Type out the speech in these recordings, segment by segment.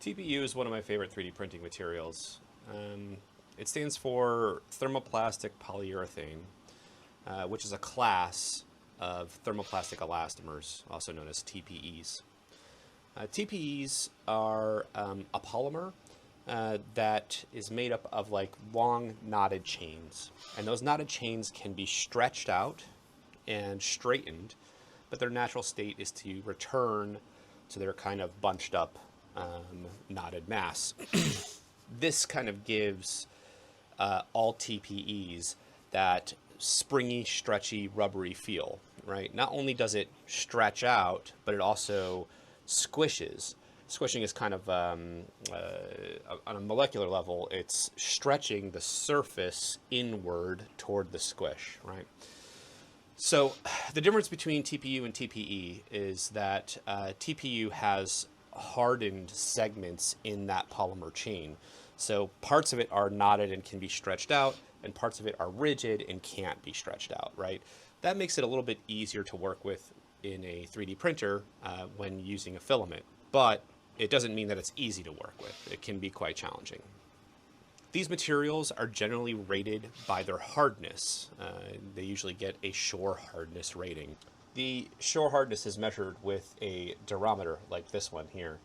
TPU is one of my favorite 3D printing materials. It stands for thermoplastic polyurethane, which is a class of thermoplastic elastomers, also known as TPEs. TPEs are a polymer that is made up of like long knotted chains. And those knotted chains can be stretched out and straightened, but their natural state is to return to their kind of bunched up knotted mass. This kind of gives all TPEs that springy, stretchy, rubbery feel, right? Not only does it stretch out, but it also squishes. Squishing is kind of, on a molecular level, it's stretching the surface inward toward the squish, right? So the difference between TPU and TPE is that TPU has hardened segments in that polymer chain. So parts of it are knotted and can be stretched out, and parts of it are rigid and can't be stretched out, right? That makes it a little bit easier to work with in a 3D printer when using a filament, but it doesn't mean that it's easy to work with. It can be quite challenging. These materials are generally rated by their hardness. They usually get a shore hardness rating. The shore hardness is measured with a durometer like this one here.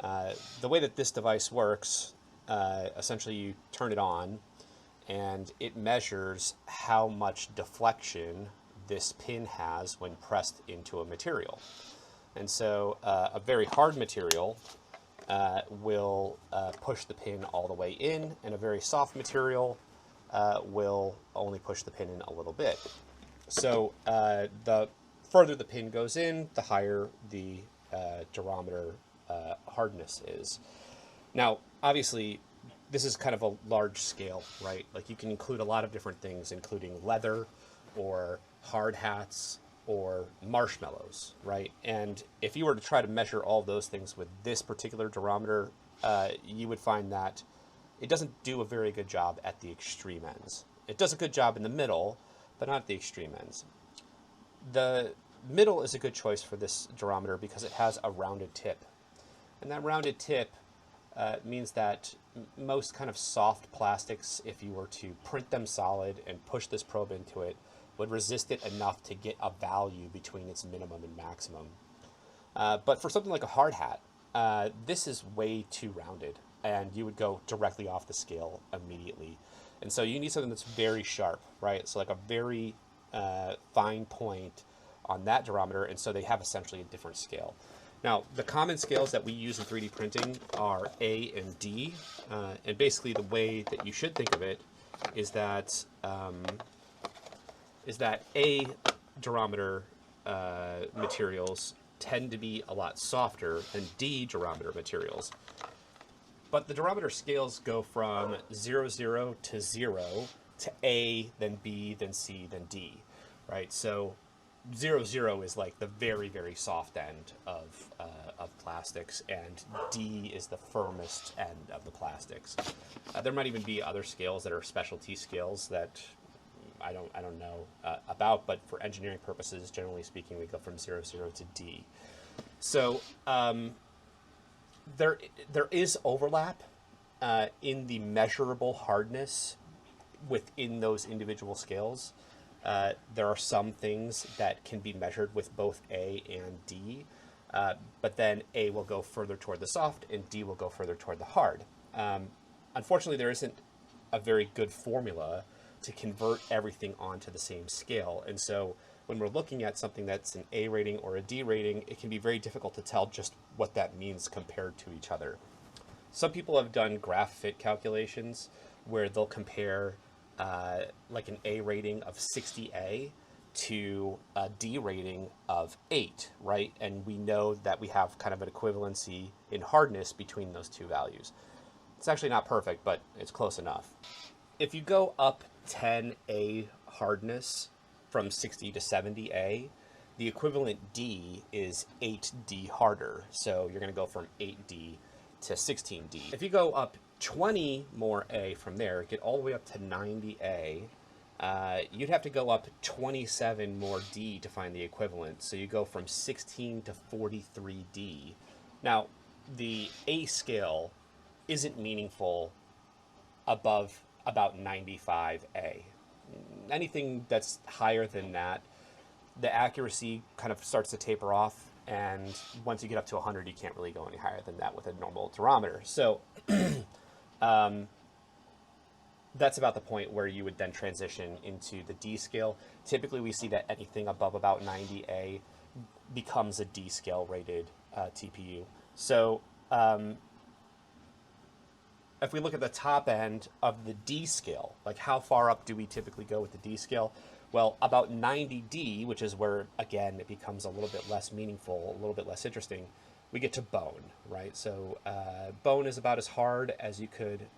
The way that this device works, essentially you turn it on and it measures how much deflection this pin has when pressed into a material. And so a very hard material will push the pin all the way in, and a very soft material will only push the pin in a little bit. So the further the pin goes in, the higher the durometer hardness is. Now, obviously, this is kind of a large scale, right? Like you can include a lot of different things, including leather or hard hats or marshmallows, right? And if you were to try to measure all those things with this particular durometer, you would find that it doesn't do a very good job at the extreme ends. It does a good job in the middle, but not at the extreme ends. The middle is a good choice for this durometer because it has a rounded tip. And that rounded tip means that most kind of soft plastics, if you were to print them solid and push this probe into it, would resist it enough to get a value between its minimum and maximum. But for something like a hard hat, this is way too rounded, and you would go directly off the scale immediately. And so you need something that's very sharp, right? So like a very fine point on that durometer, and so they have essentially a different scale. Now, the common scales that we use in 3D printing are A and D, and basically the way that you should think of it is that A durometer materials tend to be a lot softer than D durometer materials. But the durometer scales go from 0, 0 to 0 to A, then B, then C, then D, right? So 0, 0 is like the very, very soft end of plastics, and D is the firmest end of the plastics. There might even be other scales that are specialty scales that I don't know about, but for engineering purposes, generally speaking, we go from 0, 0 to D. So there is overlap in the measurable hardness within those individual scales. There are some things that can be measured with both A and D, but then A will go further toward the soft and D will go further toward the hard. Unfortunately, there isn't a very good formula to convert everything onto the same scale. And so when we're looking at something that's an A rating or a D rating, it can be very difficult to tell just what that means compared to each other. Some people have done graph fit calculations where they'll compare like an A rating of 60A to a D rating of 8, right? And we know that we have kind of an equivalency in hardness between those two values. It's actually not perfect, but it's close enough. If you go up 10A hardness from 60 to 70A, the equivalent D is 8D harder. So you're going to go from 8D to 16D. If you go up 20 more A from there, get all the way up to 90A, you'd have to go up 27 more D to find the equivalent. So you go from 16 to 43D. Now, the A scale isn't meaningful above about 95A. Anything that's higher than that, the accuracy kind of starts to taper off, and once you get up to 100, you can't really go any higher than that with a normal durometer. So that's about the point where you would then transition into the D scale. Typically, we see that anything above about 90A becomes a D scale rated TPU. So if we look at the top end of the D scale, like how far up do we typically go with the D scale? Well, about 90D, which is where, again, it becomes a little bit less meaningful, a little bit less interesting, we get to bone, right? So bone is about as hard as you could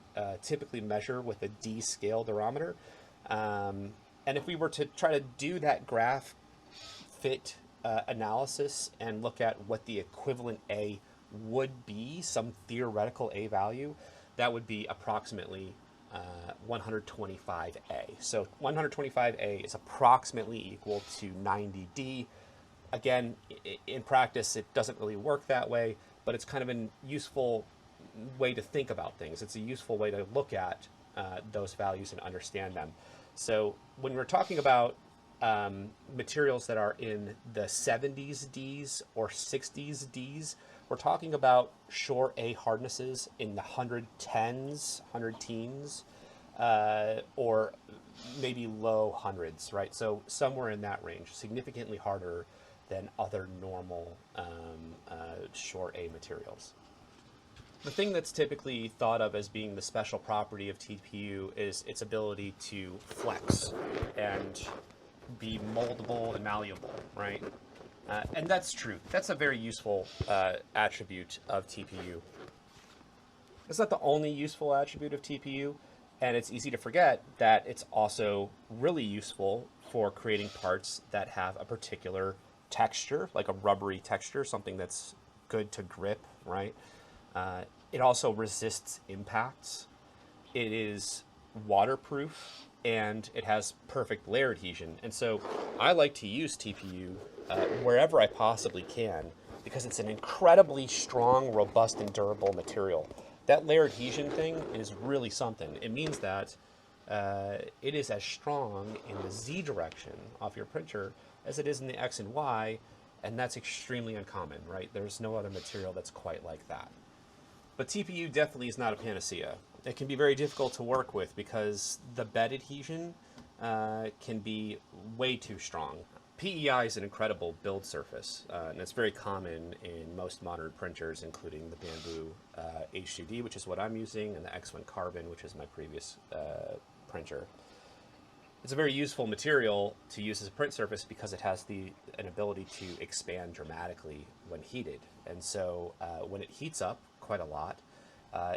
typically measure with a D scale durometer. And if we were to try to do that graph fit analysis and look at what the equivalent A would be, some theoretical A value, that would be approximately 125A. So 125A is approximately equal to 90D. Again, in practice, it doesn't really work that way, but it's kind of a useful way to think about things. It's a useful way to look at those values and understand them. So when we're talking about materials that are in the 70s Ds or 60s Ds, we're talking about short A hardnesses in the 110s, 100 teens, or maybe low hundreds, right? So somewhere in that range, significantly harder than other normal short A materials. The thing that's typically thought of as being the special property of TPU is its ability to flex and be moldable and malleable, right? And that's true. That's a very useful attribute of TPU. It's not the only useful attribute of TPU, and it's easy to forget that it's also really useful for creating parts that have a particular texture, like a rubbery texture, something that's good to grip, right? It also resists impacts. It is waterproof, and it has perfect layer adhesion. And so I like to use TPU wherever I possibly can because it's an incredibly strong, robust, and durable material. That layer adhesion thing is really something. It means that it is as strong in the Z direction of your printer as it is in the X and Y, and that's extremely uncommon, right? There's no other material that's quite like that. But TPU definitely is not a panacea. It can be very difficult to work with because the bed adhesion can be way too strong. PEI is an incredible build surface, and it's very common in most modern printers, including the Bambu H2D, which is what I'm using, and the X1 Carbon, which is my previous printer. It's a very useful material to use as a print surface because it has an ability to expand dramatically when heated. And so when it heats up quite a lot,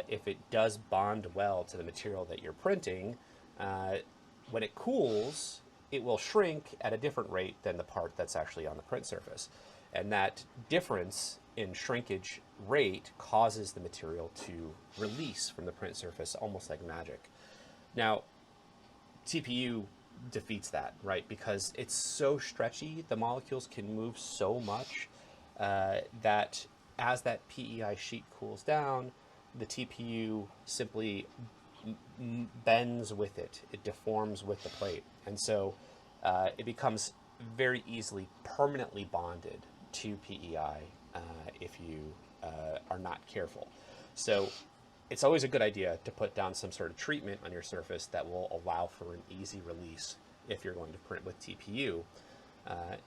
if it does bond well to the material that you're printing, when it cools, it will shrink at a different rate than the part that's actually on the print surface. And that difference in shrinkage rate causes the material to release from the print surface almost like magic. Now, TPU defeats that, right? Because it's so stretchy, the molecules can move so much that as that PEI sheet cools down, the TPU simply bends with it. It deforms with the plate. And so it becomes very easily permanently bonded to PEI if you are not careful. So it's always a good idea to put down some sort of treatment on your surface that will allow for an easy release if you're going to print with TPU.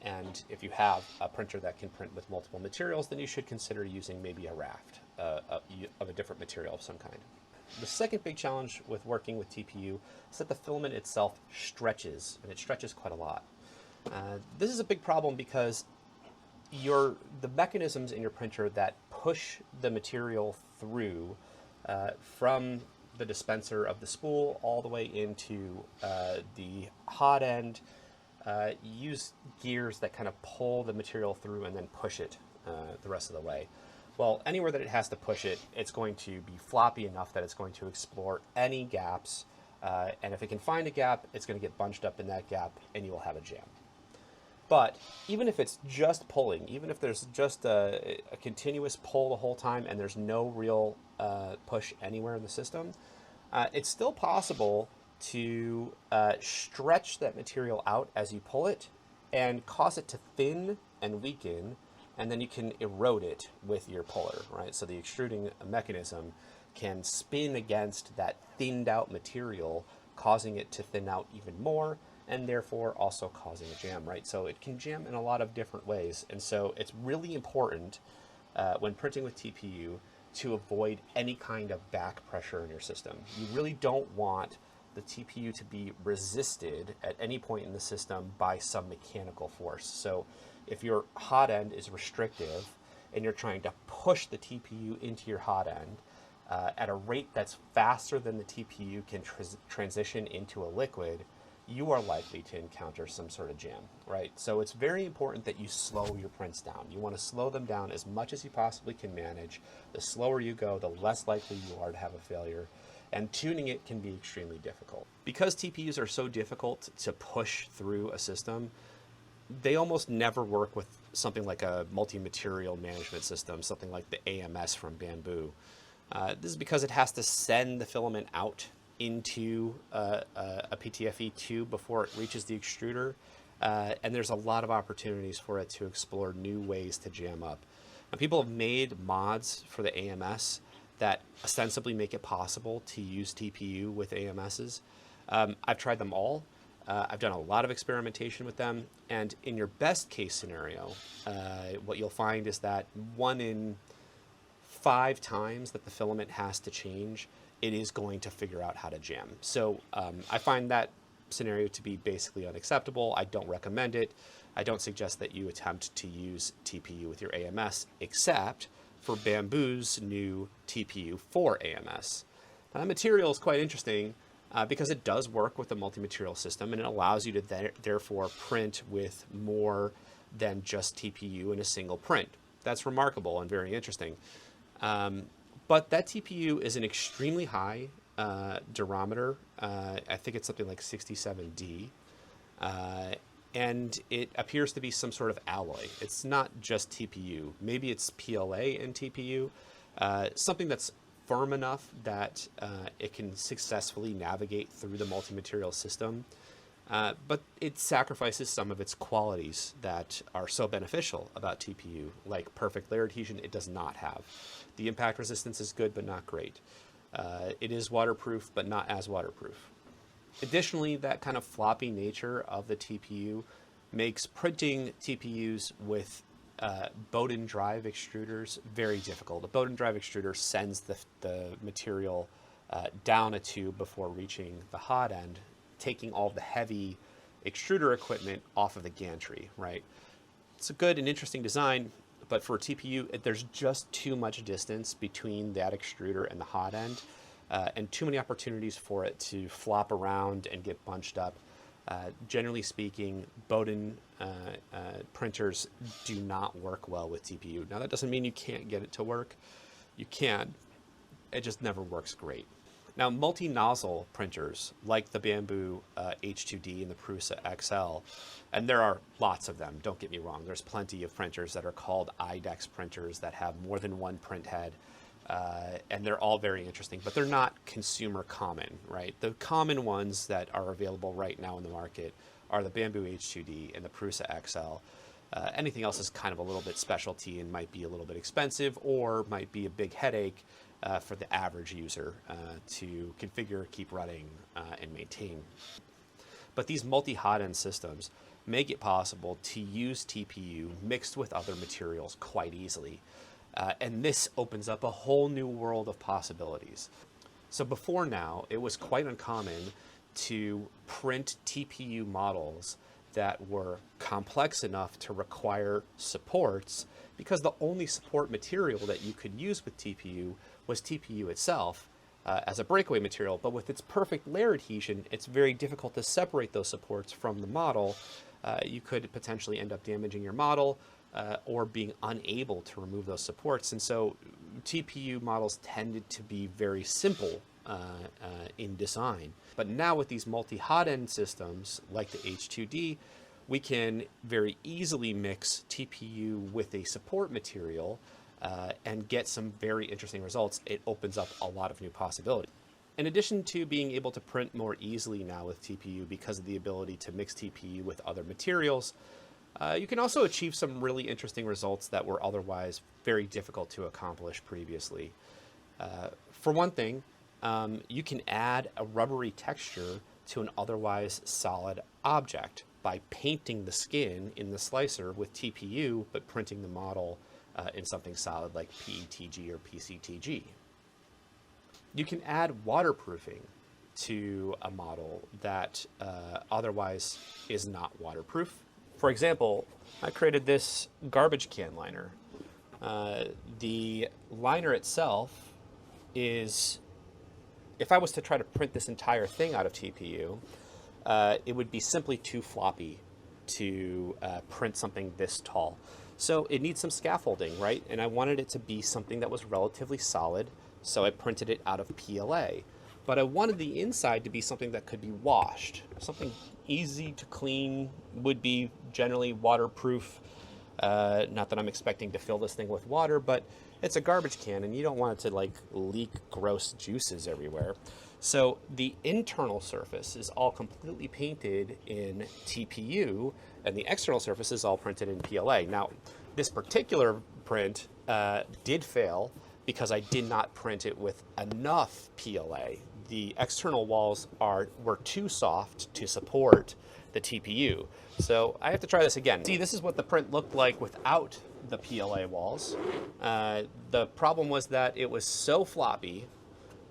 And if you have a printer that can print with multiple materials, then you should consider using maybe a raft of a different material of some kind. The second big challenge with working with TPU is that the filament itself stretches, and it stretches quite a lot. This is a big problem because the mechanisms in your printer that push the material through from the dispenser of the spool all the way into the hot end use gears that kind of pull the material through and then push it the rest of the way. Well, anywhere that it has to push it, it's going to be floppy enough that it's going to explore any gaps, and if it can find a gap, it's going to get bunched up in that gap, and you will have a jam. But even if it's just pulling, even if there's just a continuous pull the whole time and there's no real push anywhere in the system, it's still possible to stretch that material out as you pull it and cause it to thin and weaken, and then you can erode it with your puller, right? So the extruding mechanism can spin against that thinned out material, causing it to thin out even more, and therefore also causing a jam, right? So it can jam in a lot of different ways. And so it's really important when printing with TPU to avoid any kind of back pressure in your system. You really don't want the TPU to be resisted at any point in the system by some mechanical force. So if your hot end is restrictive and you're trying to push the TPU into your hot end at a rate that's faster than the TPU can transition into a liquid, you are likely to encounter some sort of jam, right? So it's very important that you slow your prints down. You want to slow them down as much as you possibly can manage. The slower you go, the less likely you are to have a failure. And tuning it can be extremely difficult. Because TPUs are so difficult to push through a system, they almost never work with something like a multi-material management system, something like the AMS from Bambu. This is because it has to send the filament out into a PTFE tube before it reaches the extruder, and there's a lot of opportunities for it to explore new ways to jam up. Now, people have made mods for the AMS that ostensibly make it possible to use TPU with AMSs. I've tried them all. I've done a lot of experimentation with them, and in your best case scenario, what you'll find is that 1 in 5 times that the filament has to change, it is going to figure out how to jam. So I find that scenario to be basically unacceptable. I don't recommend it. I don't suggest that you attempt to use TPU with your AMS, except for Bambu's new TPU for AMS. Now, that material is quite interesting because it does work with the multi-material system, and it allows you to therefore print with more than just TPU in a single print. That's remarkable and very interesting. But that TPU is an extremely high durometer. I think it's something like 67D. And it appears to be some sort of alloy. It's not just TPU. Maybe it's PLA and TPU. Something that's firm enough that it can successfully navigate through the multi-material system. But it sacrifices some of its qualities that are so beneficial about TPU, like perfect layer adhesion. It does not have. The impact resistance is good, but not great. It is waterproof, but not as waterproof. Additionally, that kind of floppy nature of the TPU makes printing TPUs with Bowden drive extruders very difficult. A Bowden drive extruder sends the material down a tube before reaching the hot end, taking all the heavy extruder equipment off of the gantry, right? It's a good and interesting design, but for a TPU, there's just too much distance between that extruder and the hot end, and too many opportunities for it to flop around and get bunched up. Generally speaking, Bowden printers do not work well with TPU. Now, that doesn't mean you can't get it to work. You can. It just never works great. Now, multi-nozzle printers like the Bambu H2D and the Prusa XL, and there are lots of them, don't get me wrong. There's plenty of printers that are called IDEX printers that have more than one print head, and they're all very interesting, but they're not consumer common, right? The common ones that are available right now in the market are the Bambu H2D and the Prusa XL. Anything else is kind of a little bit specialty and might be a little bit expensive or might be a big headache for the average user to configure, keep running, and maintain. But these multi-hot end systems make it possible to use TPU mixed with other materials quite easily. And this opens up a whole new world of possibilities. So before now, it was quite uncommon to print TPU models that were complex enough to require supports, because the only support material that you could use with TPU was TPU itself as a breakaway material. But with its perfect layer adhesion, it's very difficult to separate those supports from the model. You could potentially end up damaging your model or being unable to remove those supports. And so TPU models tended to be very simple in design. But now with these multi-hot end systems like the H2D, we can very easily mix TPU with a support material and get some very interesting results. It opens up a lot of new possibilities. In addition to being able to print more easily now with TPU because of the ability to mix TPU with other materials, you can also achieve some really interesting results that were otherwise very difficult to accomplish previously. For one thing, you can add a rubbery texture to an otherwise solid object by painting the skin in the slicer with TPU, but printing the model in something solid like PETG or PCTG. You can add waterproofing to a model that otherwise is not waterproof. For example, I created this garbage can liner. The liner itself is, if I was to try to print this entire thing out of TPU, it would be simply too floppy to print something this tall. So it needs some scaffolding, right? And I wanted it to be something that was relatively solid, so I printed it out of PLA. But I wanted the inside to be something that could be washed, something easy to clean, would be generally waterproof. Not that I'm expecting to fill this thing with water, but it's a garbage can and you don't want it to like leak gross juices everywhere. So the internal surface is all completely painted in TPU and the external surface is all printed in PLA. Now, this particular print did fail because I did not print it with enough PLA. The external walls were too soft to support the TPU. So I have to try this again. See, this is what the print looked like without the PLA walls. The problem was that it was so floppy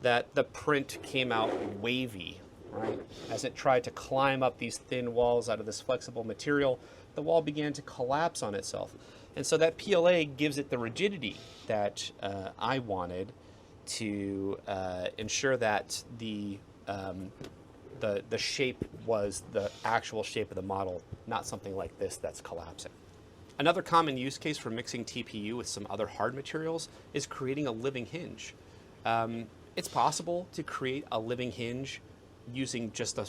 that the print came out wavy, right? As it tried to climb up these thin walls out of this flexible material, the wall began to collapse on itself. And so that PLA gives it the rigidity that I wanted to ensure that the shape was the actual shape of the model, not something like this that's collapsing. Another common use case for mixing TPU with some other hard materials is creating a living hinge. It's possible to create a living hinge using just a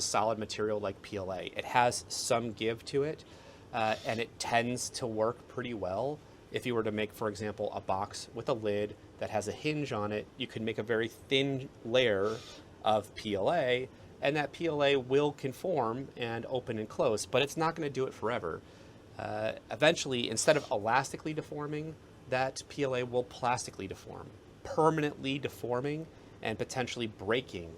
solid material like PLA. It has some give to it, and it tends to work pretty well. If you were to make, for example, a box with a lid that has a hinge on it, you could make a very thin layer of PLA, and that PLA will conform and open and close, but it's not going to do it forever. Eventually, instead of elastically deforming, that PLA will plastically deform, permanently deforming and potentially breaking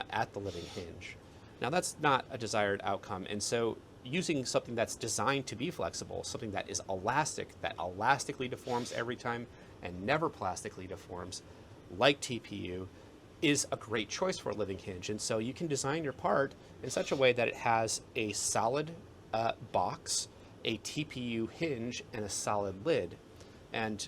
at the living hinge. Now, that's not a desired outcome, and so using something that's designed to be flexible, something that is elastic, that elastically deforms every time and never plastically deforms, like TPU, is a great choice for a living hinge. And so you can design your part in such a way that it has a solid box, a TPU hinge, and a solid lid. And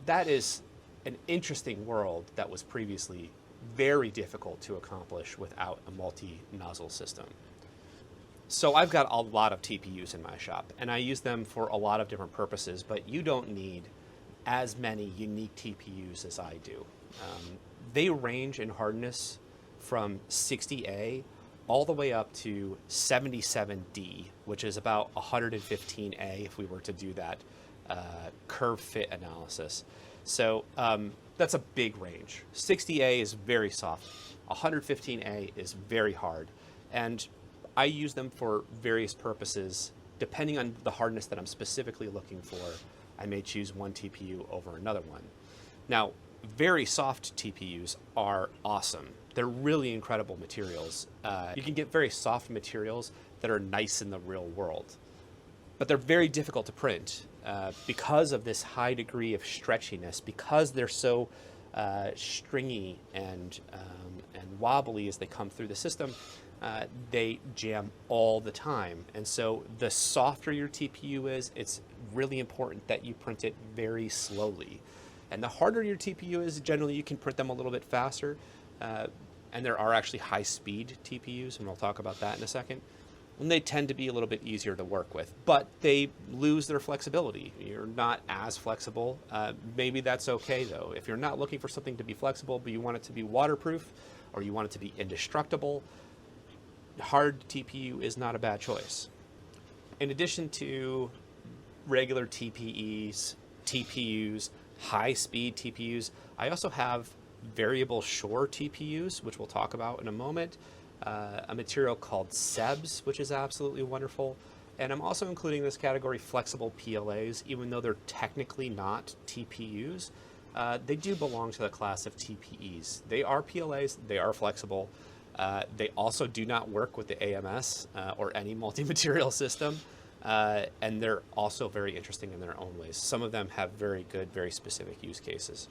that is an interesting world that was previously very difficult to accomplish without a multi-nozzle system. So I've got a lot of TPUs in my shop, and I use them for a lot of different purposes, but you don't need as many unique TPUs as I do. They range in hardness from 60A all the way up to 77D, which is about 115A if we were to do that curve fit analysis. So that's a big range. 60A is very soft. 115A is very hard. And I use them for various purposes. Depending on the hardness that I'm specifically looking for, I may choose one TPU over another one. Now, very soft TPUs are awesome. They're really incredible materials. You can get very soft materials that are nice in the real world, but they're very difficult to print because of this high degree of stretchiness, because they're so stringy and wobbly as they come through the system. They jam all the time. And so the softer your TPU is, it's really important that you print it very slowly. And the harder your TPU is, generally you can print them a little bit faster. And there are actually high-speed TPUs, and we'll talk about that in a second. And they tend to be a little bit easier to work with, but they lose their flexibility. You're not as flexible. Maybe that's okay, though. If you're not looking for something to be flexible, but you want it to be waterproof, or you want it to be indestructible, hard TPU is not a bad choice. In addition to regular TPEs, TPUs, high-speed TPUs, I also have variable shore TPUs, which we'll talk about in a moment, a material called SEBs, which is absolutely wonderful. And I'm also including in this category flexible PLAs, even though they're technically not TPUs. They do belong to the class of TPEs. They are PLAs, they are flexible. They also do not work with the AMS or any multi-material system. And they're also very interesting in their own ways. Some of them have very good, very specific use cases.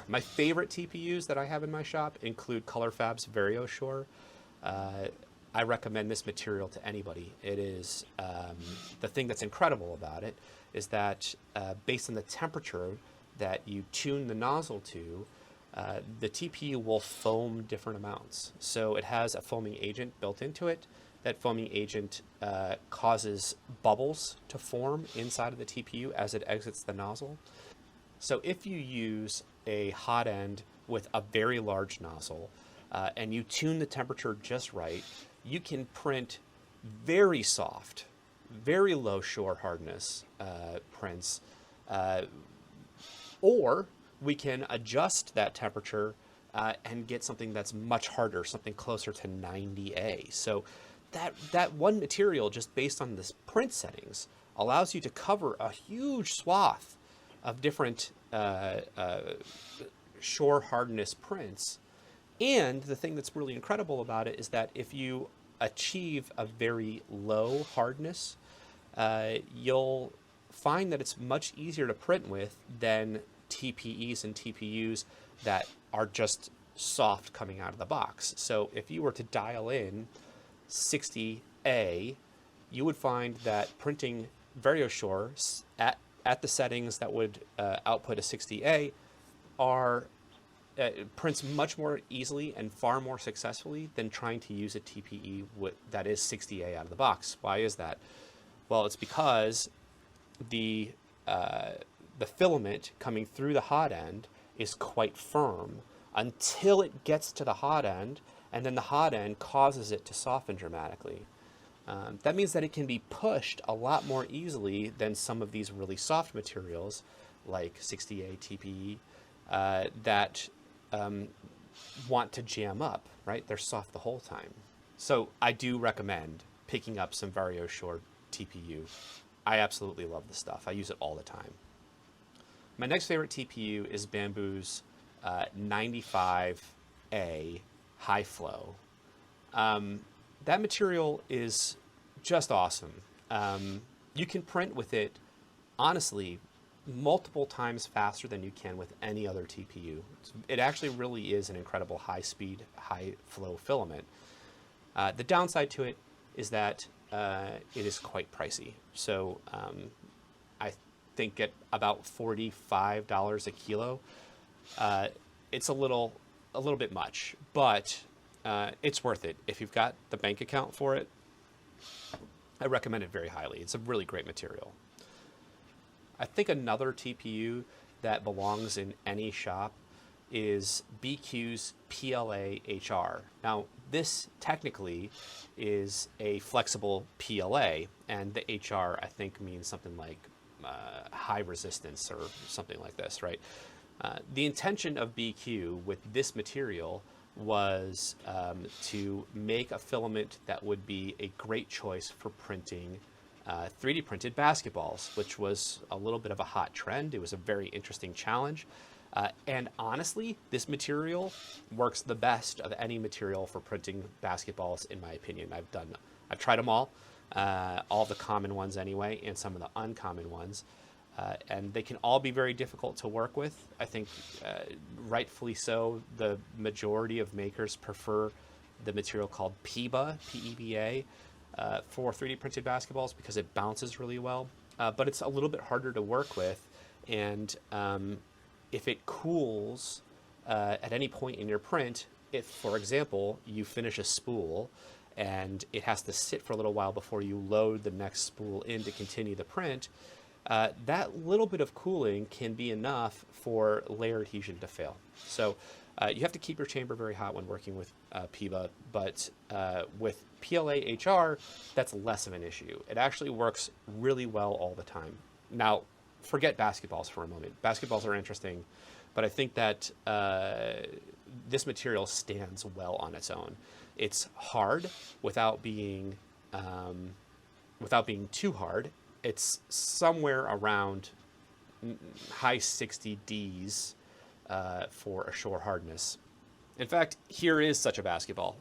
My favorite TPUs that I have in my shop include ColorFabb's Varioshore. I recommend this material to anybody. It is, the thing that's incredible about it is that based on the temperature that you tune the nozzle to, the TPU will foam different amounts. So it has a foaming agent built into it. That foaming agent causes bubbles to form inside of the TPU as it exits the nozzle. So if you use a hot end with a very large nozzle and you tune the temperature just right, you can print very soft, very low shore hardness prints, or we can adjust that temperature and get something that's much harder, something closer to 90A. So that one material, just based on this print settings, allows you to cover a huge swath of different shore hardness prints. And the thing that's really incredible about it is that if you achieve a very low hardness, you'll find that it's much easier to print with than TPEs and TPUs that are just soft coming out of the box. So if you were to dial in 60A, you would find that printing Varioshore at the settings that would output a 60A are prints much more easily and far more successfully than trying to use a TPE that is 60A out of the box. Why is that? Well, it's because the filament coming through the hot end is quite firm until it gets to the hot end, and then the hot end causes it to soften dramatically. That means that it can be pushed a lot more easily than some of these really soft materials like 60A TPE that want to jam up, right? They're soft the whole time. So I do recommend picking up some Varioshore TPU. I absolutely love this stuff. I use it all the time. My next favorite TPU is Bambu's 95A high flow. That material is just awesome. You can print with it, honestly, multiple times faster than you can with any other TPU. It actually really is an incredible high-speed, high-flow filament. The downside to it is that it is quite pricey. So I think at about $45 a kilo, it's a little bit much, but it's worth it. If you've got the bank account for it, I recommend it very highly. It's a really great material. I think another TPU that belongs in any shop is BIQU's PLA-HR. Now, this technically is a flexible PLA, and the HR, I think, means something like high resistance or something like this, right? The intention of BIQU with this material was to make a filament that would be a great choice for printing 3D printed basketballs, which was a little bit of a hot trend. It was a very interesting challenge. And honestly, this material works the best of any material for printing basketballs, in my opinion. I've tried them all the common ones anyway, and some of the uncommon ones. And they can all be very difficult to work with. I think rightfully so, the majority of makers prefer the material called PEBA, P-E-B-A, for 3D printed basketballs because it bounces really well. But it's a little bit harder to work with. And if it cools at any point in your print, if, for example, you finish a spool and it has to sit for a little while before you load the next spool in to continue the print, that little bit of cooling can be enough for layer adhesion to fail. So You have to keep your chamber very hot when working with PIBA, but with PLA-HR, that's less of an issue. It actually works really well all the time. Now, forget basketballs for a moment. Basketballs are interesting, but I think that this material stands well on its own. It's hard without being too hard. It's somewhere around high 60 Ds for a shore hardness. In fact, here is such a basketball.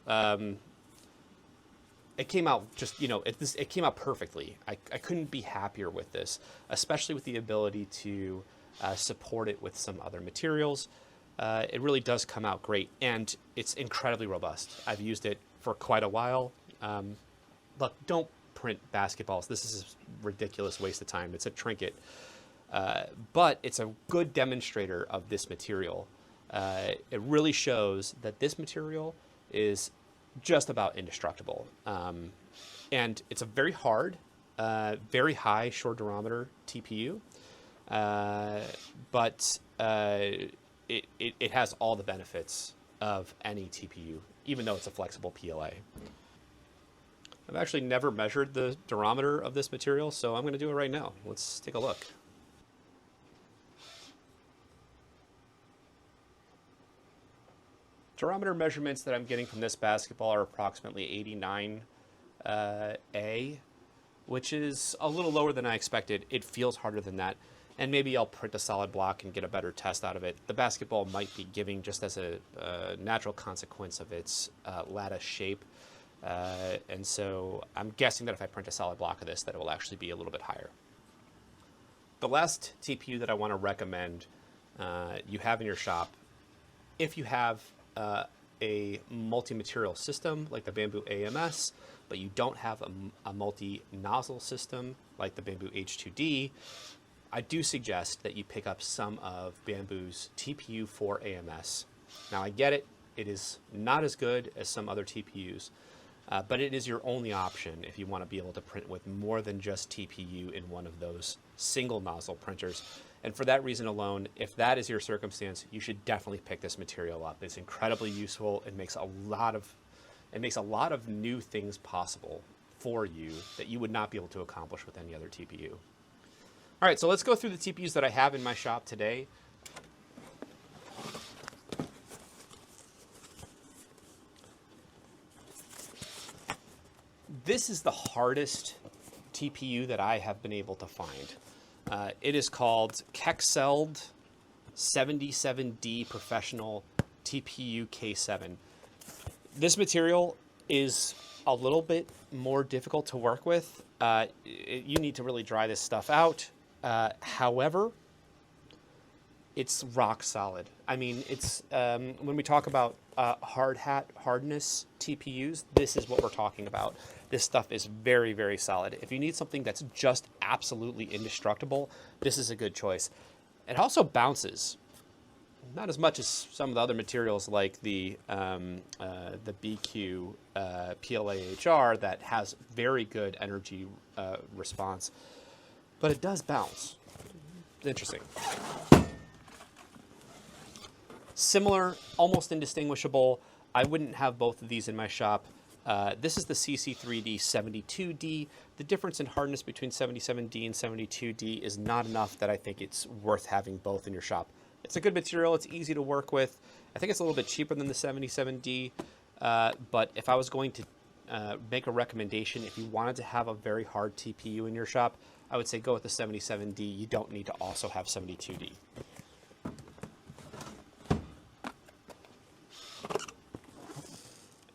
It came out just, it came out perfectly. I couldn't be happier with this, especially with the ability to support it with some other materials. It really does come out great, and it's incredibly robust. I've used it for quite a while. Look, don't print basketballs. This is a ridiculous waste of time. It's a trinket. But it's a good demonstrator of this material. It really shows that this material is just about indestructible. And it's a very hard, very high shore durometer TPU, but it has all the benefits of any TPU, even though it's a flexible PLA. I've actually never measured the durometer of this material, so I'm going to do it right now. Let's take a look. Durometer measurements that I'm getting from this basketball are approximately 89 A, which is a little lower than I expected. It feels harder than that, and maybe I'll print a solid block and get a better test out of it. The basketball might be giving just as a natural consequence of its lattice shape, and so I'm guessing that if I print a solid block of this, that it will actually be a little bit higher. The last TPU that I want to recommend you have in your shop, if you have a multi-material system like the Bambu AMS, but you don't have a multi-nozzle system like the Bambu H2D, I do suggest that you pick up some of Bambu's TPU for AMS. Now I get it, it is not as good as some other TPUs, but it is your only option if you want to be able to print with more than just TPU in one of those single nozzle printers. And for that reason alone, if that is your circumstance, you should definitely pick this material up. It's incredibly useful. It makes a lot of new things possible for you that you would not be able to accomplish with any other TPU. All right, so let's go through the TPUs that I have in my shop today. This is the hardest TPU that I have been able to find. It is called Kexeld 77D Professional TPU K7. This material is a little bit more difficult to work with. You need to really dry this stuff out. However, it's rock solid. I mean, it's when we talk about hard hat hardness TPUs, this is what we're talking about. This stuff is very, very solid. If you need something that's just absolutely indestructible, this is a good choice. It also bounces, not as much as some of the other materials like the BIQU PLA-HR that has very good energy response, but it does bounce. Interesting. Similar, almost indistinguishable. I wouldn't have both of these in my shop. This is the CC3D 72D. The difference in hardness between 77D and 72D is not enough that I think it's worth having both in your shop. It's a good material. It's easy to work with. I think it's a little bit cheaper than the 77D, but if I was going to make a recommendation, if you wanted to have a very hard TPU in your shop, I would say go with the 77D. You don't need to also have 72D.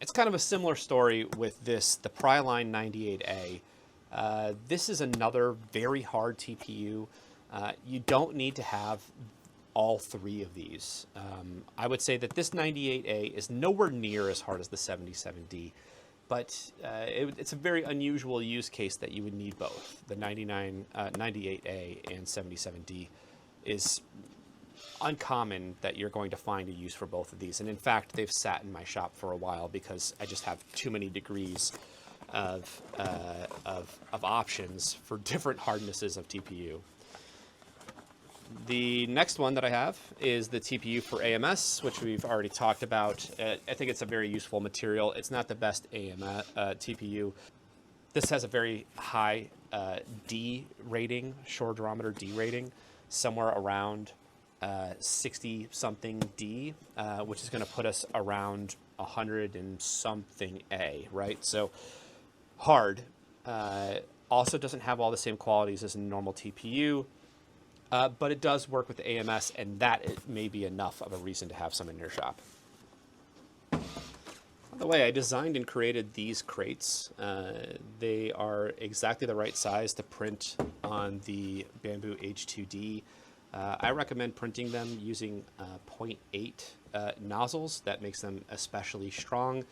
It's kind of a similar story with this, the Pryline 98A. This is another very hard TPU. You don't need to have all three of these. I would say that this 98A is nowhere near as hard as the 77D, but it's a very unusual use case that you would need both. The 98A and 77D is uncommon that you're going to find a use for both of these. And in fact, they've sat in my shop for a while because I just have too many degrees of options for different hardnesses of TPU. The next one that I have is the TPU for AMS, which we've already talked about. I think it's a very useful material. It's not the best TPU. This has a very high D rating, shore durometer D rating, somewhere around 60 something D, which is going to put us around 100 and something A, right? So hard. Also doesn't have all the same qualities as a normal TPU. But it does work with the AMS, and that may be enough of a reason to have some in your shop. By the way, I designed and created these crates. They are exactly the right size to print on the Bambu H2D. I recommend printing them using 0.8 nozzles. That makes them especially strong.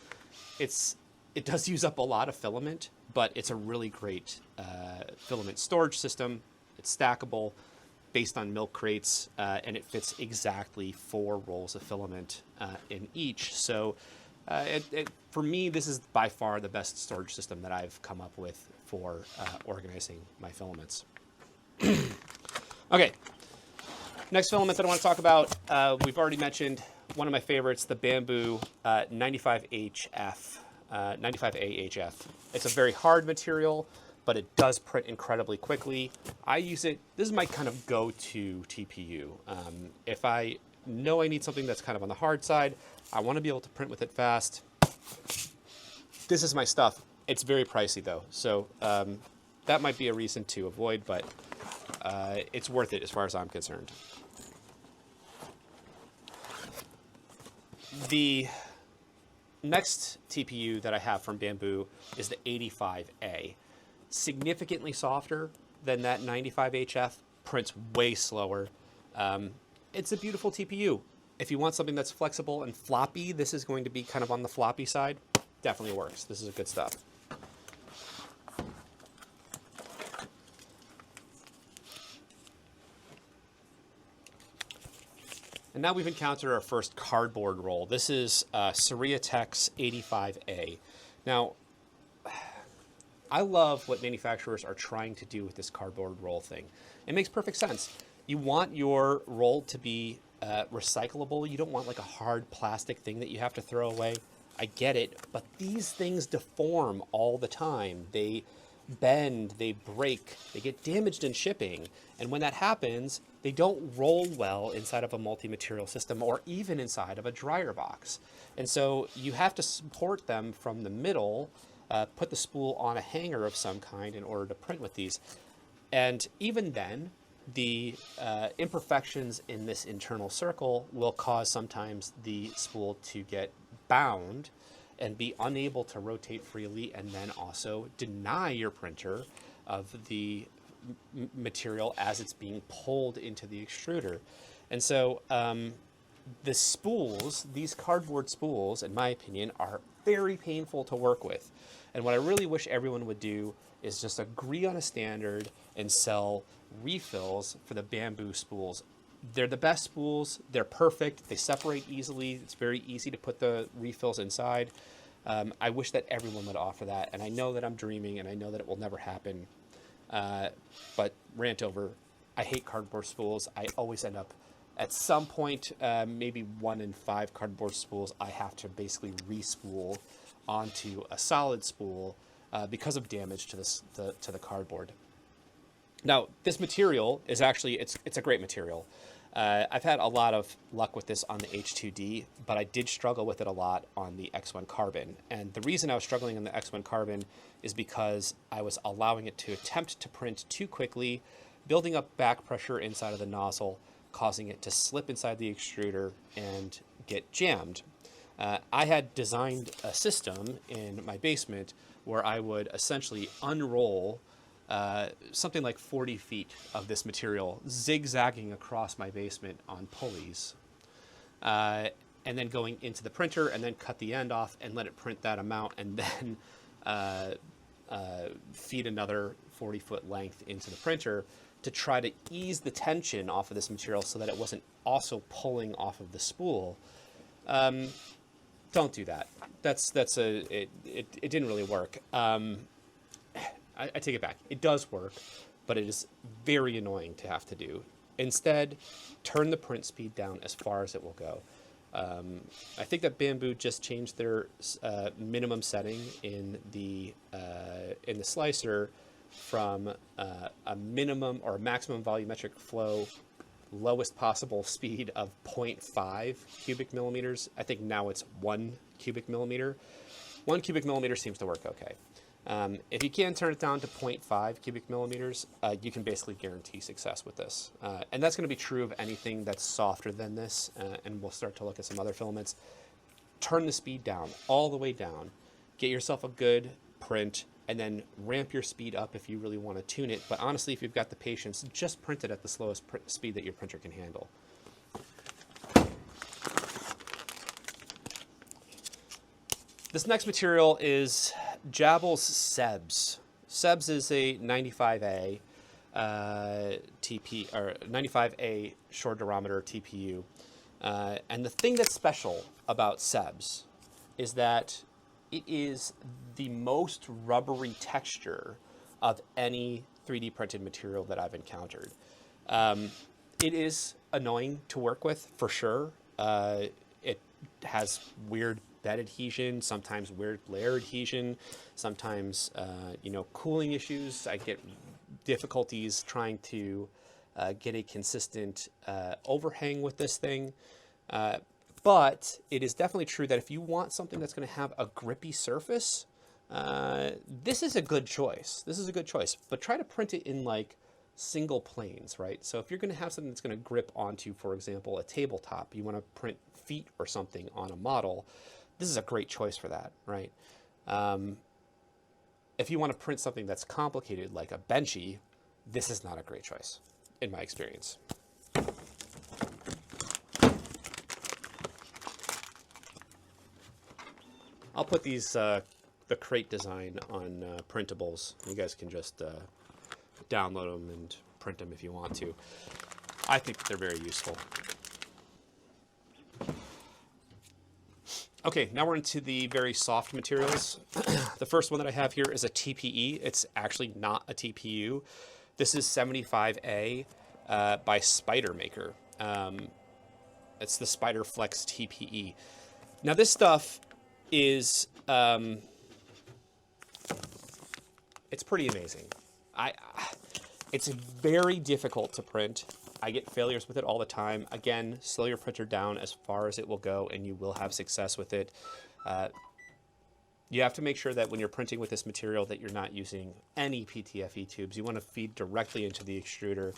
It does use up a lot of filament, but it's a really great filament storage system. It's stackable, based on milk crates, and it fits exactly 4 rolls of filament in each. So for me, this is by far the best storage system that I've come up with for organizing my filaments. Okay, next filament that I want to talk about, we've already mentioned one of my favorites, the Bambu 95 HF, 95A HF. It's a very hard material, but it does print incredibly quickly. I use it, this is my kind of go-to TPU. If I know I need something that's kind of on the hard side, I want to be able to print with it fast. This is my stuff. It's very pricey though, so that might be a reason to avoid, but it's worth it as far as I'm concerned. The next TPU that I have from Bambu is the 85A. Significantly softer than that 95 HF, prints way slower. It's a beautiful TPU. If you want something that's flexible and floppy, this is going to be kind of on the floppy side. Definitely works. This is good stuff. And now we've encountered our first cardboard roll. This is Cereatex 85A. Now, I love what manufacturers are trying to do with this cardboard roll thing. It makes perfect sense. You want your roll to be recyclable. You don't want like a hard plastic thing that you have to throw away. I get it, but these things deform all the time. They bend, they break, they get damaged in shipping. And when that happens, they don't roll well inside of a multi-material system or even inside of a dryer box. And so you have to support them from the middle, put the spool on a hanger of some kind in order to print with these. And even then, the imperfections in this internal circle will cause sometimes the spool to get bound and be unable to rotate freely, and then also deny your printer of the material as it's being pulled into the extruder. And so the spools, these cardboard spools, in my opinion, are very painful to work with. And what I really wish everyone would do is just agree on a standard and sell refills for the Bambu spools. They're the best spools. They're perfect. They separate easily. It's very easy to put the refills inside. I wish that everyone would offer that. And I know that I'm dreaming, and I know that it will never happen. But rant over. I hate cardboard spools. I always end up, at some point, maybe 1 in 5 cardboard spools, I have to basically re-spool onto a solid spool because of damage to the cardboard. Now, this material is actually, it's a great material. I've had a lot of luck with this on the H2D, but I did struggle with it a lot on the X1 Carbon. And the reason I was struggling on the X1 Carbon is because I was allowing it to attempt to print too quickly, building up back pressure inside of the nozzle, causing it to slip inside the extruder and get jammed. I had designed a system in my basement where I would essentially unroll something like 40 feet of this material, zigzagging across my basement on pulleys, and then going into the printer and then cut the end off and let it print that amount, and then feed another 40-foot length into the printer to try to ease the tension off of this material so that it wasn't also pulling off of the spool. Don't do that. It didn't really work. I take it back. It does work, but it is very annoying to have to do. Instead, turn the print speed down as far as it will go. I think that Bambu just changed their minimum setting in the slicer from a minimum or a maximum volumetric flow lowest possible speed of 0.5 cubic millimeters. I think now it's 1 cubic millimeter. 1 cubic millimeter seems to work okay. If you can turn it down to 0.5 cubic millimeters, you can basically guarantee success with this. And that's going to be true of anything that's softer than this, and we'll start to look at some other filaments. Turn the speed down, all the way down. Get yourself a good print, and then ramp your speed up if you really want to tune it. But honestly, if you've got the patience, just print it at the slowest speed that your printer can handle. This next material is Jabil's Sebs. Sebs is a 95A or 95A short durometer TPU. And the thing that's special about Sebs is that it is the most rubbery texture of any 3D printed material that I've encountered. It is annoying to work with, for sure. It has weird bed adhesion, sometimes weird layer adhesion, sometimes cooling issues. I get difficulties trying to get a consistent overhang with this thing. But it is definitely true that if you want something that's going to have a grippy surface, this is a good choice. This is a good choice. But try to print it in like single planes, right? So if you're going to have something that's going to grip onto, for example, a tabletop, you want to print feet or something on a model, this is a great choice for that, right? If you want to print something that's complicated, like a benchy, this is not a great choice, in my experience. I'll put these, the crate design on printables. You guys can just download them and print them if you want to. I think they're very useful. Okay, now we're into the very soft materials. The first one that I have here is a TPE. It's actually not a TPU. This is 75A by Spidermaker. It's the Spider Flex TPE. Now this stuff is, it's pretty amazing. It's very difficult to print. I get failures with it all the time. Again, slow your printer down as far as it will go, and you will have success with it. You have to make sure that when you're printing with this material that you're not using any PTFE tubes. You want to feed directly into the extruder.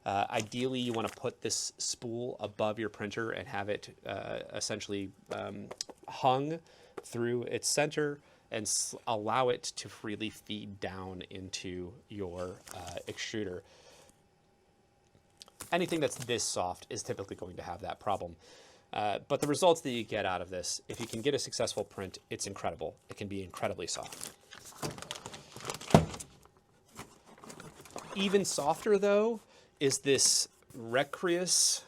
Ideally, you want to put this spool above your printer and have it essentially hung through its center and allow it to freely feed down into your extruder. Anything that's this soft is typically going to have that problem. But the results that you get out of this, if you can get a successful print, it's incredible. It can be incredibly soft. Even softer, though, is this Recreus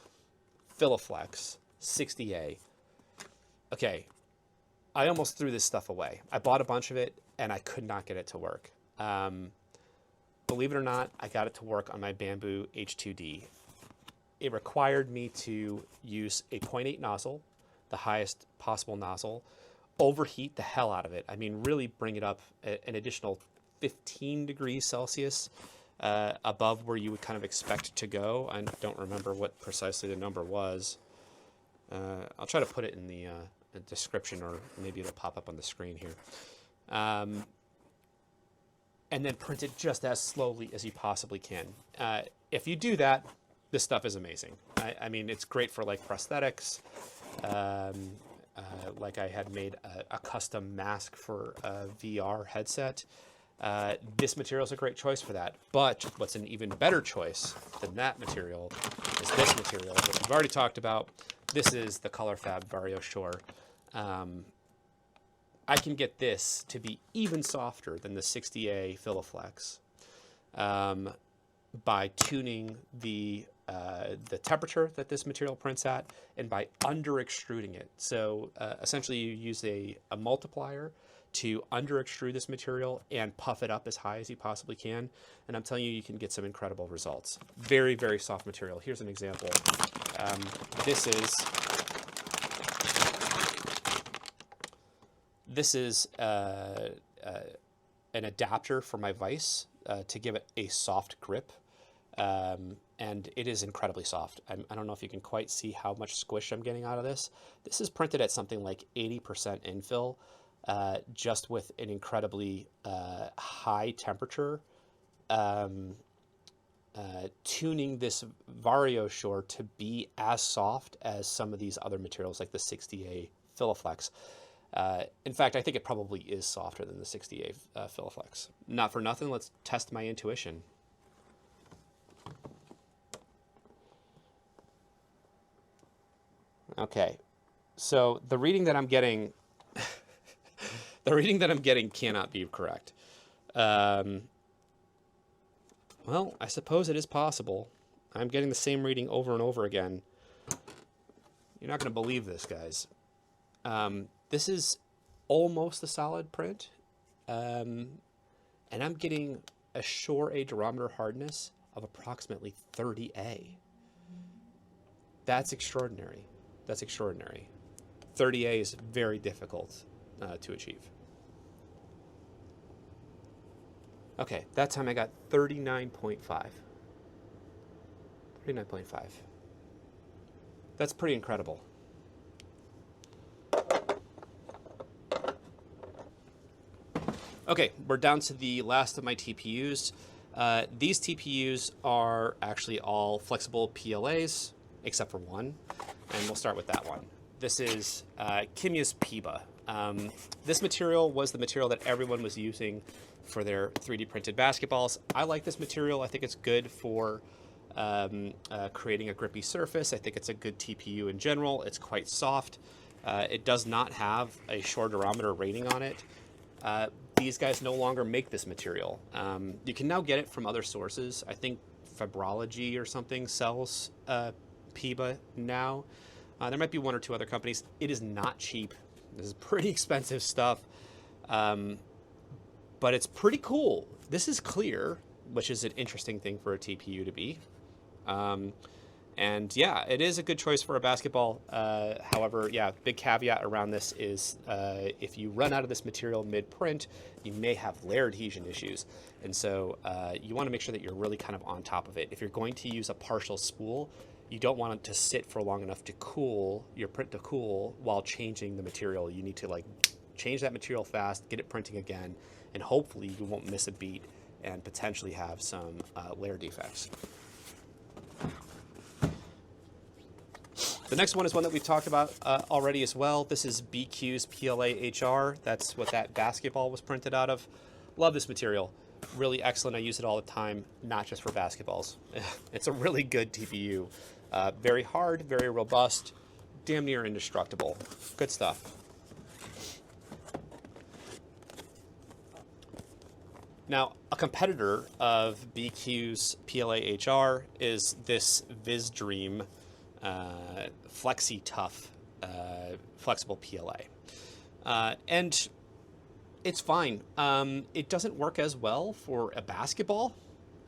Filaflex 60A. Okay, I almost threw this stuff away. I bought a bunch of it, and I could not get it to work. Believe it or not, I got it to work on my Bambu H2D. It required me to use a 0.8 nozzle, the highest possible nozzle, overheat the hell out of it. I mean, really bring it up an additional 15 degrees Celsius above where you would kind of expect it to go. I don't remember what precisely the number was. I'll try to put it in the description, or maybe it'll pop up on the screen here. And then print it just as slowly as you possibly can. If you do that, this stuff is amazing. I mean, it's great for like prosthetics. Like I had made a custom mask for a VR headset. This material is a great choice for that. But what's an even better choice than that material is this material, which we've already talked about. This is the ColorFabb Varioshore. I can get this to be even softer than the 60A Filaflex by tuning the temperature that this material prints at and by under extruding it. So essentially you use a multiplier to under extrude this material and puff it up as high as you possibly can. And I'm telling you, you can get some incredible results. Very, very soft material. Here's an example. This is an adapter for my vise to give it a soft grip. And it is incredibly soft. I don't know if you can quite see how much squish I'm getting out of this. This is printed at something like 80% infill, just with an incredibly high temperature, tuning this Varioshore to be as soft as some of these other materials like the 60A Filaflex. In fact, I think it probably is softer than the 60A Filaflex. Not for nothing, let's test my intuition. Okay, so the reading that I'm getting, cannot be correct. Well, I suppose it is possible. I'm getting the same reading over and over again. You're not going to believe this, guys. This is almost a solid print, and I'm getting a Shore A durometer hardness of approximately 30A. That's extraordinary. That's extraordinary. 30A is very difficult to achieve. Okay, that time I got 39.5. 39.5. That's pretty incredible. Okay, we're down to the last of my TPUs. These TPUs are actually all flexible PLAs, except for one, and we'll start with that one. This is Kimya's PIBA. This material was the material that everyone was using for their 3D printed basketballs. I like this material. I think it's good for creating a grippy surface. I think it's a good TPU in general. It's quite soft. It does not have a Shore durometer rating on it. These guys no longer make this material. You can now get it from other sources. I think Fabrology or something sells PIBA now. There might be one or two other companies. It is not cheap. This is pretty expensive stuff, but it's pretty cool. This is clear, which is an interesting thing for a TPU to be. And yeah, it is a good choice for a basketball. However, yeah, big caveat around this is if you run out of this material mid-print, you may have layer adhesion issues. And so you want to make sure that you're really kind of on top of it. If you're going to use a partial spool, you don't want it to sit for long enough to cool, your print to cool, while changing the material. You need to like change that material fast, get it printing again, and hopefully you won't miss a beat and potentially have some layer defects. The next one is one that we've talked about already as well. This is BIQU's PLA-HR. That's what that basketball was printed out of. Love this material. Really excellent. I use it all the time, not just for basketballs. It's a really good TPU. Very hard, very robust, damn near indestructible. Good stuff. Now, a competitor of BIQU's PLA-HR is this VizDream Flexi Tough flexible PLA. And it's fine. It doesn't work as well for a basketball,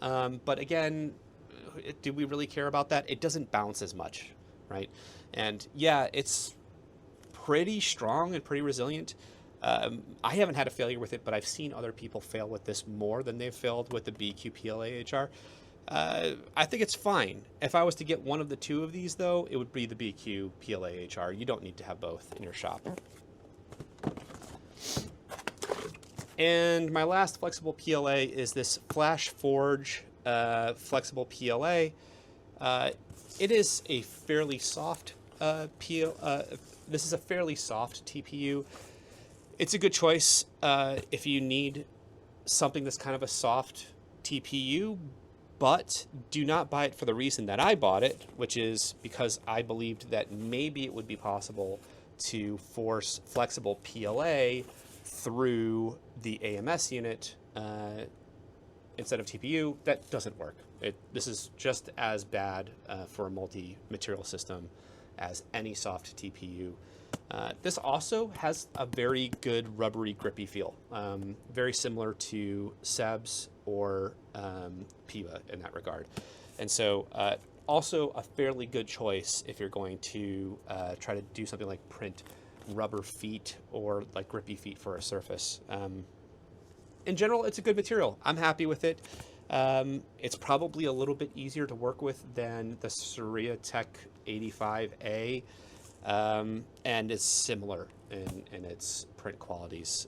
but again, do we really care about that? It doesn't bounce as much, right? And yeah, it's pretty strong and pretty resilient. I haven't had a failure with it, but I've seen other people fail with this more than they've failed with the BIQU PLA-HR. I think it's fine. If I was to get one of the two of these, though, it would be the BIQU PLA-HR. You don't need to have both in your shop. And my last flexible PLA is this Flash Forge flexible PLA. It is a fairly soft this is a fairly soft TPU. It's a good choice if you need something that's kind of a soft TPU, but do not buy it for the reason that I bought it, which is because I believed that maybe it would be possible to force flexible PLA through the AMS unit instead of TPU. That doesn't work. This is just as bad for a multi-material system as any soft TPU. This also has a very good rubbery, grippy feel, very similar to Seb's or Piva in that regard. And so also a fairly good choice if you're going to try to do something like print rubber feet or like grippy feet for a surface. In general, it's a good material. I'm happy with it. It's probably a little bit easier to work with than the Surya Tech 85A, and it's similar in its print qualities.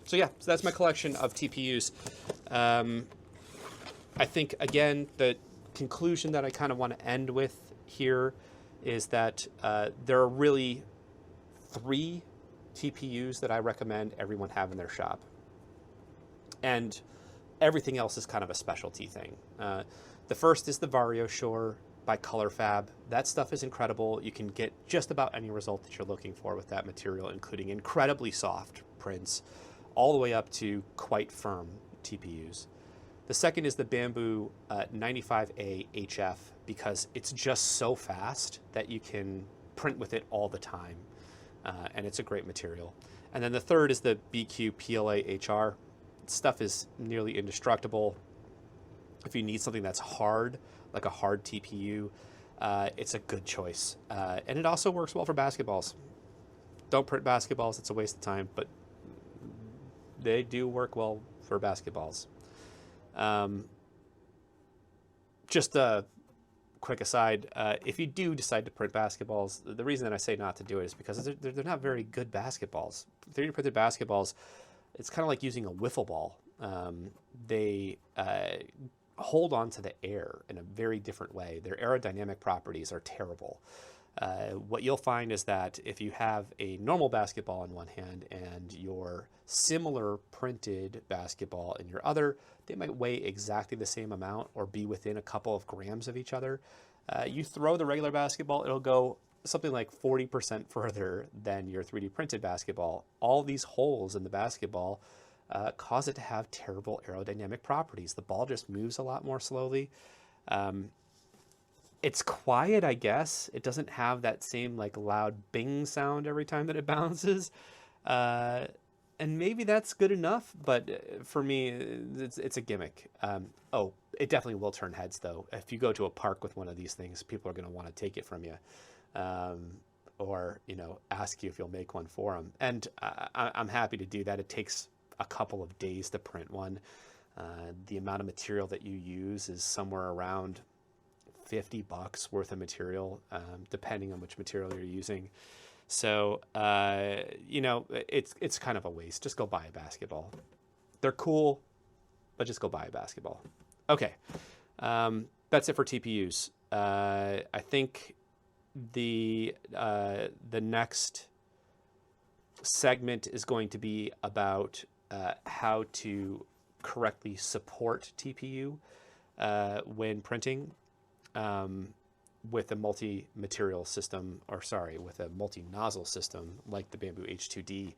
So yeah, so that's my collection of TPUs. I think, again, the conclusion that I kind of want to end with here is that there are really 3 TPUs that I recommend everyone have in their shop. And everything else is kind of a specialty thing. The first is the Varioshore by ColorFabb. That stuff is incredible. You can get just about any result that you're looking for with that material, including incredibly soft prints, all the way up to quite firm TPUs. The second is the Bambu 95A HF, because it's just so fast that you can print with it all the time, and it's a great material. And then the third is the BIQU PLA-HR. Stuff is nearly indestructible. If you need something that's hard, like a hard TPU, it's a good choice. And it also works well for basketballs. Don't print basketballs, it's a waste of time, but they do work well for basketballs. Just a quick aside, if you do decide to print basketballs, the reason that I say not to do it is because they're not very good basketballs. 3D printed basketballs, it's kind of like using a wiffle ball. They hold on to the air in a very different way. Their aerodynamic properties are terrible. What you'll find is that if you have a normal basketball in one hand and your similar printed basketball in your other, they might weigh exactly the same amount or be within a couple of grams of each other. You throw the regular basketball, it'll go something like 40% further than your 3D printed basketball. All these holes in the basketball cause it to have terrible aerodynamic properties. The ball just moves a lot more slowly. It's quiet, I guess. It doesn't have that same like loud bing sound every time that it bounces. And maybe that's good enough, but for me, it's a gimmick. Oh, it definitely will turn heads though. If you go to a park with one of these things, people are going to want to take it from you. Or, you know, ask you if you'll make one for them. And I'm happy to do that. It takes a couple of days to print one. The amount of material that you use is somewhere around $50 worth of material, depending on which material you're using. So, you know, it's kind of a waste. Just go buy a basketball. They're cool, but just go buy a basketball. Okay, that's it for TPUs. I think the next segment is going to be about how to correctly support TPU when printing with a multi-material system, or sorry, with a multi-nozzle system like the Bambu H2D,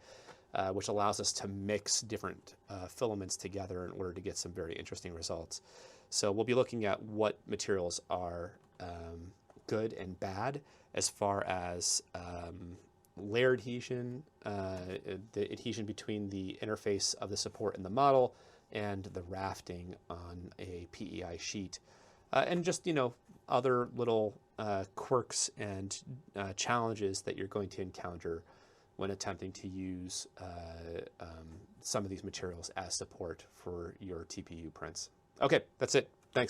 which allows us to mix different filaments together in order to get some very interesting results. So we'll be looking at what materials are good and bad as far as layer adhesion, the adhesion between the interface of the support and the model, and the rafting on a PEI sheet. And just, you know, other little quirks and challenges that you're going to encounter when attempting to use some of these materials as support for your TPU prints. Okay, that's it.